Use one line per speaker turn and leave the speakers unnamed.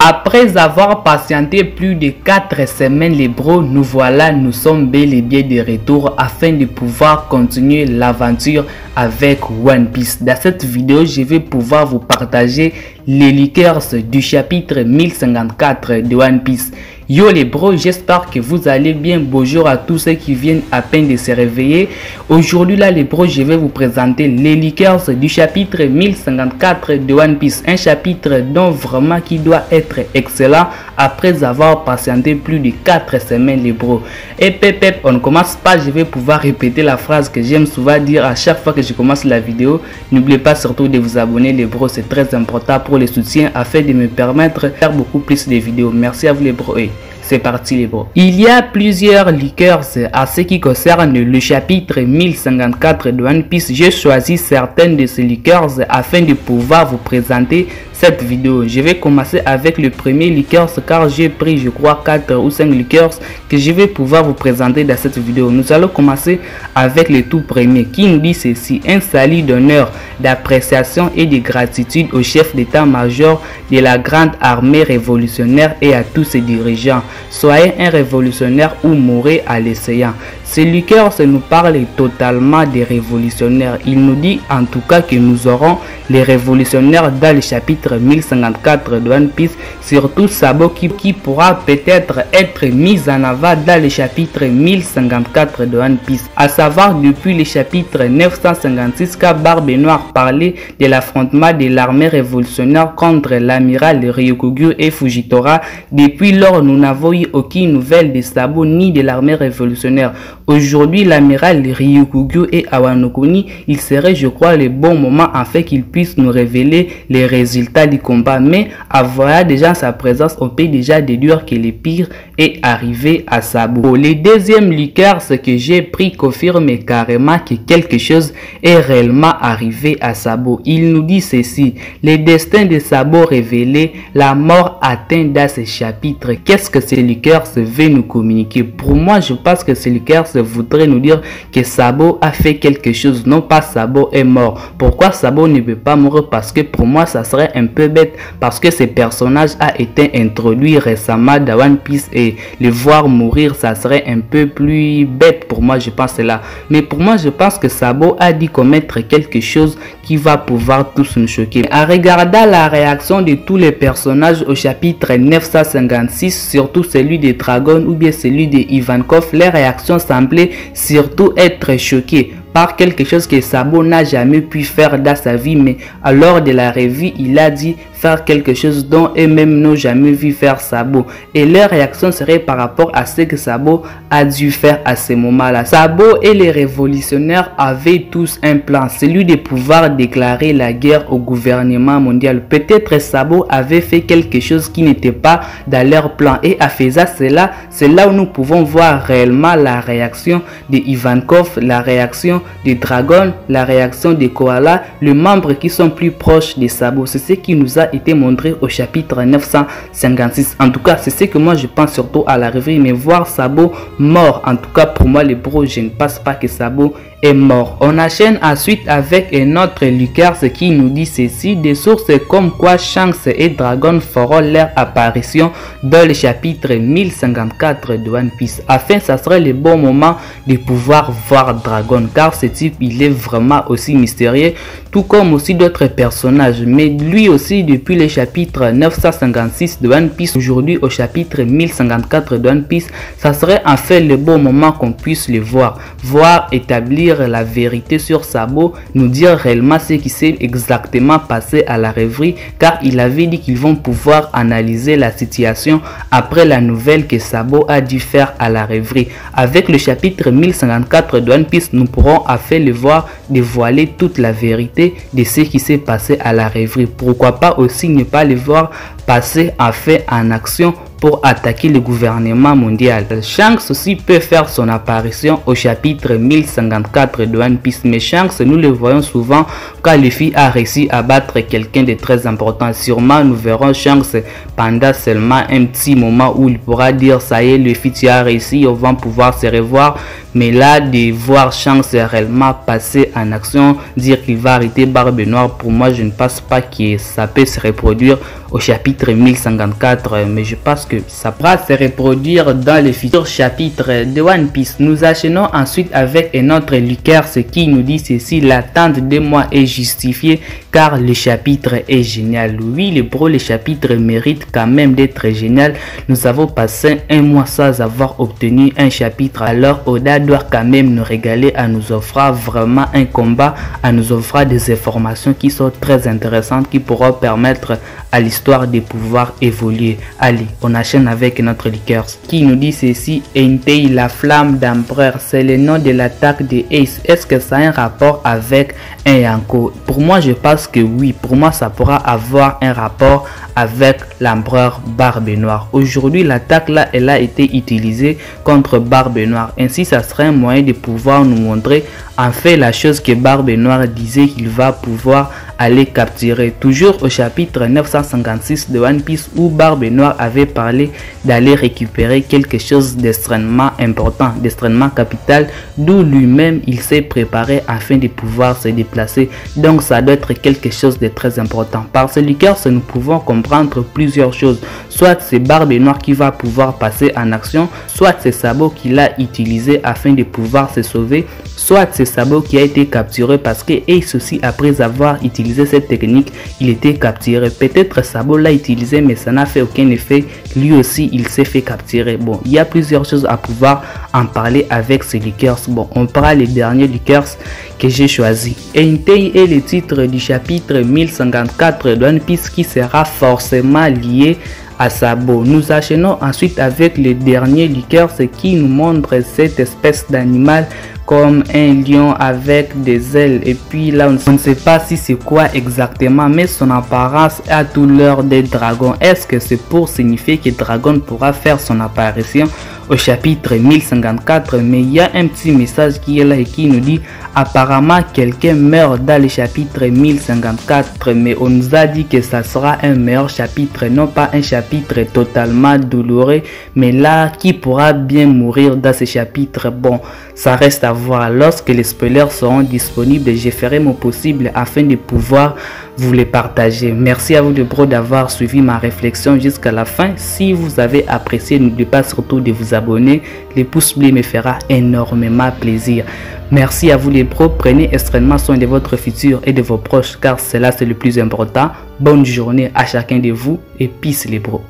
Après avoir patienté plus de 4 semaines les bros, nous voilà, nous sommes bel et bien de retour afin de pouvoir continuer l'aventure avec One Piece. Dans cette vidéo, je vais pouvoir vous partager les liqueurs du chapitre 1054 de One Piece. Yo les bros, j'espère que vous allez bien. Bonjour à tous ceux qui viennent à peine de se réveiller. Aujourd'hui là les bros, je vais vous présenter les liqueurs du chapitre 1054 de One Piece. Un chapitre dont vraiment qui doit être excellent après avoir patienté plus de 4 semaines les bros. Et pep, on ne commence pas, je vais pouvoir répéter la phrase que j'aime souvent dire à chaque fois que je commence la vidéo. N'oubliez pas surtout de vous abonner les bros, c'est très important pour le soutien afin de me permettre de faire beaucoup plus de vidéos. Merci à vous les bros. C'est parti les bros. Il y a plusieurs liqueurs à ce qui concerne le chapitre 1054 de One Piece. J'ai choisi certaines de ces liqueurs afin de pouvoir vous présenter cette vidéo. Je vais commencer avec le premier liqueur car j'ai pris je crois 4 ou 5 liqueurs que je vais pouvoir vous présenter dans cette vidéo. Nous allons commencer avec le tout premier qui nous dit ceci: un salut d'honneur, d'appréciation et de gratitude au chef d'état-major de la grande armée révolutionnaire et à tous ses dirigeants. Soyez un révolutionnaire ou mourrez à l'essayant. Ce liqueur nous parle totalement des révolutionnaires. Il nous dit en tout cas que nous aurons les révolutionnaires dans le chapitre 1054 de One Piece, surtout Sabo qui pourra peut-être être mis en avant dans le chapitre 1054 de One Piece. À savoir depuis le chapitre 956 quand Barbe Noire parlait de l'affrontement de l'armée révolutionnaire contre l'amiral Ryukugyu et Fujitora. Depuis lors, nous n'avons eu aucune nouvelle de Sabo ni de l'armée révolutionnaire. Aujourd'hui, l'amiral Ryukugyu et Awanokuni, il serait je crois le bon moment afin qu'il puisse nous révéler les résultats du combat. Mais à voir déjà sa présence, on peut déjà déduire que le pire est arrivé à Sabo. Les deuxièmes liqueurs, ce que j'ai pris confirme carrément que quelque chose est réellement arrivé à Sabo. Il nous dit ceci: le destin de Sabo révélé, la mort atteinte dans ce chapitre. Qu'est-ce que ces liqueurs veut nous communiquer? Pour moi, je pense que ces liqueurs voudrait nous dire que Sabo a fait quelque chose, non pas Sabo est mort. Pourquoi Sabo ne peut pas mourir? Parce que pour moi ça serait un peu bête, parce que ce personnage a été introduit récemment dans One Piece et le voir mourir ça serait un peu plus bête pour moi, je pense cela. Mais pour moi je pense que Sabo a dû commettre quelque chose qui va pouvoir tous nous choquer. En regardant la réaction de tous les personnages au chapitre 956, surtout celui de Dragon ou bien celui de Ivankov, les réactions semblent surtout être choqué par quelque chose que Sabo n'a jamais pu faire dans sa vie, mais à l'heure de la revue, il a dit faire quelque chose dont eux-mêmes n'ont jamais vu faire Sabo. Et leur réaction serait par rapport à ce que Sabo a dû faire à ce moment-là. Sabo et les révolutionnaires avaient tous un plan, celui de pouvoir déclarer la guerre au gouvernement mondial. Peut-être Sabo avait fait quelque chose qui n'était pas dans leur plan. Et à faisant cela, c'est là où nous pouvons voir réellement la réaction de Ivankov, la réaction de Dragon, la réaction de Koala, les membres qui sont plus proches de Sabo. C'est ce qui nous a été montré au chapitre 956. En tout cas, c'est ce que moi je pense surtout à la revue, mais voir Sabo mort, en tout cas pour moi les bros, je ne pense pas que Sabo est mort. On enchaîne ensuite avec un autre liqueur, ce qui nous dit ceci: des sources comme quoi Shanks et Dragon feront leur apparition dans le chapitre 1054 de One Piece. Enfin, ça serait le bon moment de pouvoir voir Dragon, car ce type il est vraiment aussi mystérieux, tout comme aussi d'autres personnages. Mais lui aussi, depuis le chapitre 956 de One Piece, aujourd'hui au chapitre 1054 de One Piece, ça serait en fait le bon moment qu'on puisse le voir établir la vérité sur Sabo, nous dire réellement ce qui s'est exactement passé à la rêverie, car il avait dit qu'ils vont pouvoir analyser la situation après la nouvelle que Sabo a dû faire à la rêverie. Avec le chapitre 1054 de One Piece, nous pourrons afin le voir dévoiler toute la vérité de ce qui s'est passé à la rêverie. Pourquoi pas aussi ne pas le voir passer en fait en action pour attaquer le gouvernement mondial. Shanks aussi peut faire son apparition au chapitre 1054 de One Piece, mais Shanks nous le voyons souvent quand Luffy a réussi à battre quelqu'un de très important. Sûrement nous verrons Shanks pendant seulement un petit moment où il pourra dire ça y est Luffy tu as réussi, on va pouvoir se revoir. Mais là de voir Shanks réellement passer en action, dire qu'il va arrêter Barbe Noire, pour moi je ne pense pas que ça peut se reproduire au chapitre 1054, mais je pense que ça pourra se reproduire dans les futurs chapitres de One Piece. Nous enchaînons ensuite avec un autre liqueur, ce qui nous dit ceci: l'attente de moi est justifiée car le chapitre est génial. Oui les bros, le chapitre mérite quand même d'être génial. Nous avons passé un mois sans avoir obtenu un chapitre, alors Oda doit quand même nous régaler en nous offrant vraiment un combat, en nous offrant des informations qui sont très intéressantes, qui pourront permettre à l'histoire de pouvoir évoluer. Allez, on enchaîne avec notre liqueur qui nous dit ceci: Entei, la flamme d'empereur, c'est le nom de l'attaque de Ace. Est-ce que ça a un rapport avec un Yonko? Pour moi je pense que oui, pour moi ça pourra avoir un rapport avec l'empereur Barbe Noire. Aujourd'hui l'attaque là, elle a été utilisée contre Barbe Noire, ainsi ça serait un moyen de pouvoir nous montrer en fait la chose que Barbe Noire disait qu'il va pouvoir aller capturer. Toujours au chapitre 956 de One Piece, où Barbe Noire avait parlé d'aller récupérer quelque chose d'extrêmement important, d'extrêmement capital, d'où lui-même il s'est préparé afin de pouvoir se déplacer. Donc ça doit être quelque chose de très important. Par ce liqueur, nous pouvons comprendre plusieurs choses. Soit c'est Barbe Noire qui va pouvoir passer en action, soit c'est Sabo qui l'a utilisé afin de pouvoir se sauver, soit c'est Sabo qui a été capturé parce que Ace aussi, après avoir utilisé cette technique, il était capturé. Peut-être Sabo l'a utilisé mais ça n'a fait aucun effet, lui aussi il s'est fait capturer. Bon, il y a plusieurs choses à pouvoir en parler avec ces liqueurs. Bon, on prend les derniers liqueurs que j'ai choisi. Entei est le titre du chapitre 1054 de One Piece qui sera forcément lié à Sabo. Nous enchaînons ensuite avec le dernier liqueur, ce qui nous montre cette espèce d'animal comme un lion avec des ailes, et puis là on ne sait pas si c'est quoi exactement, mais son apparence a tout l'air des dragons. Est-ce que c'est pour signifier que Dragon pourra faire son apparition au chapitre 1054? Mais il y a un petit message qui est là et qui nous dit apparemment quelqu'un meurt dans le chapitre 1054, mais on nous a dit que ça sera un meilleur chapitre, non pas un chapitre totalement douloureux, mais là qui pourra bien mourir dans ce chapitre. Bon, ça reste à voir. Lorsque les spoilers seront disponibles, je ferai mon possible afin de pouvoir vous les partager. Merci à vous de bro d'avoir suivi ma réflexion jusqu'à la fin. Si vous avez apprécié, n'oubliez pas surtout de vous abonner. Les pouces bleus me fera énormément plaisir. Merci à vous les bros. Prenez extrêmement soin de votre futur et de vos proches car cela c'est le plus important. Bonne journée à chacun de vous et peace les bros.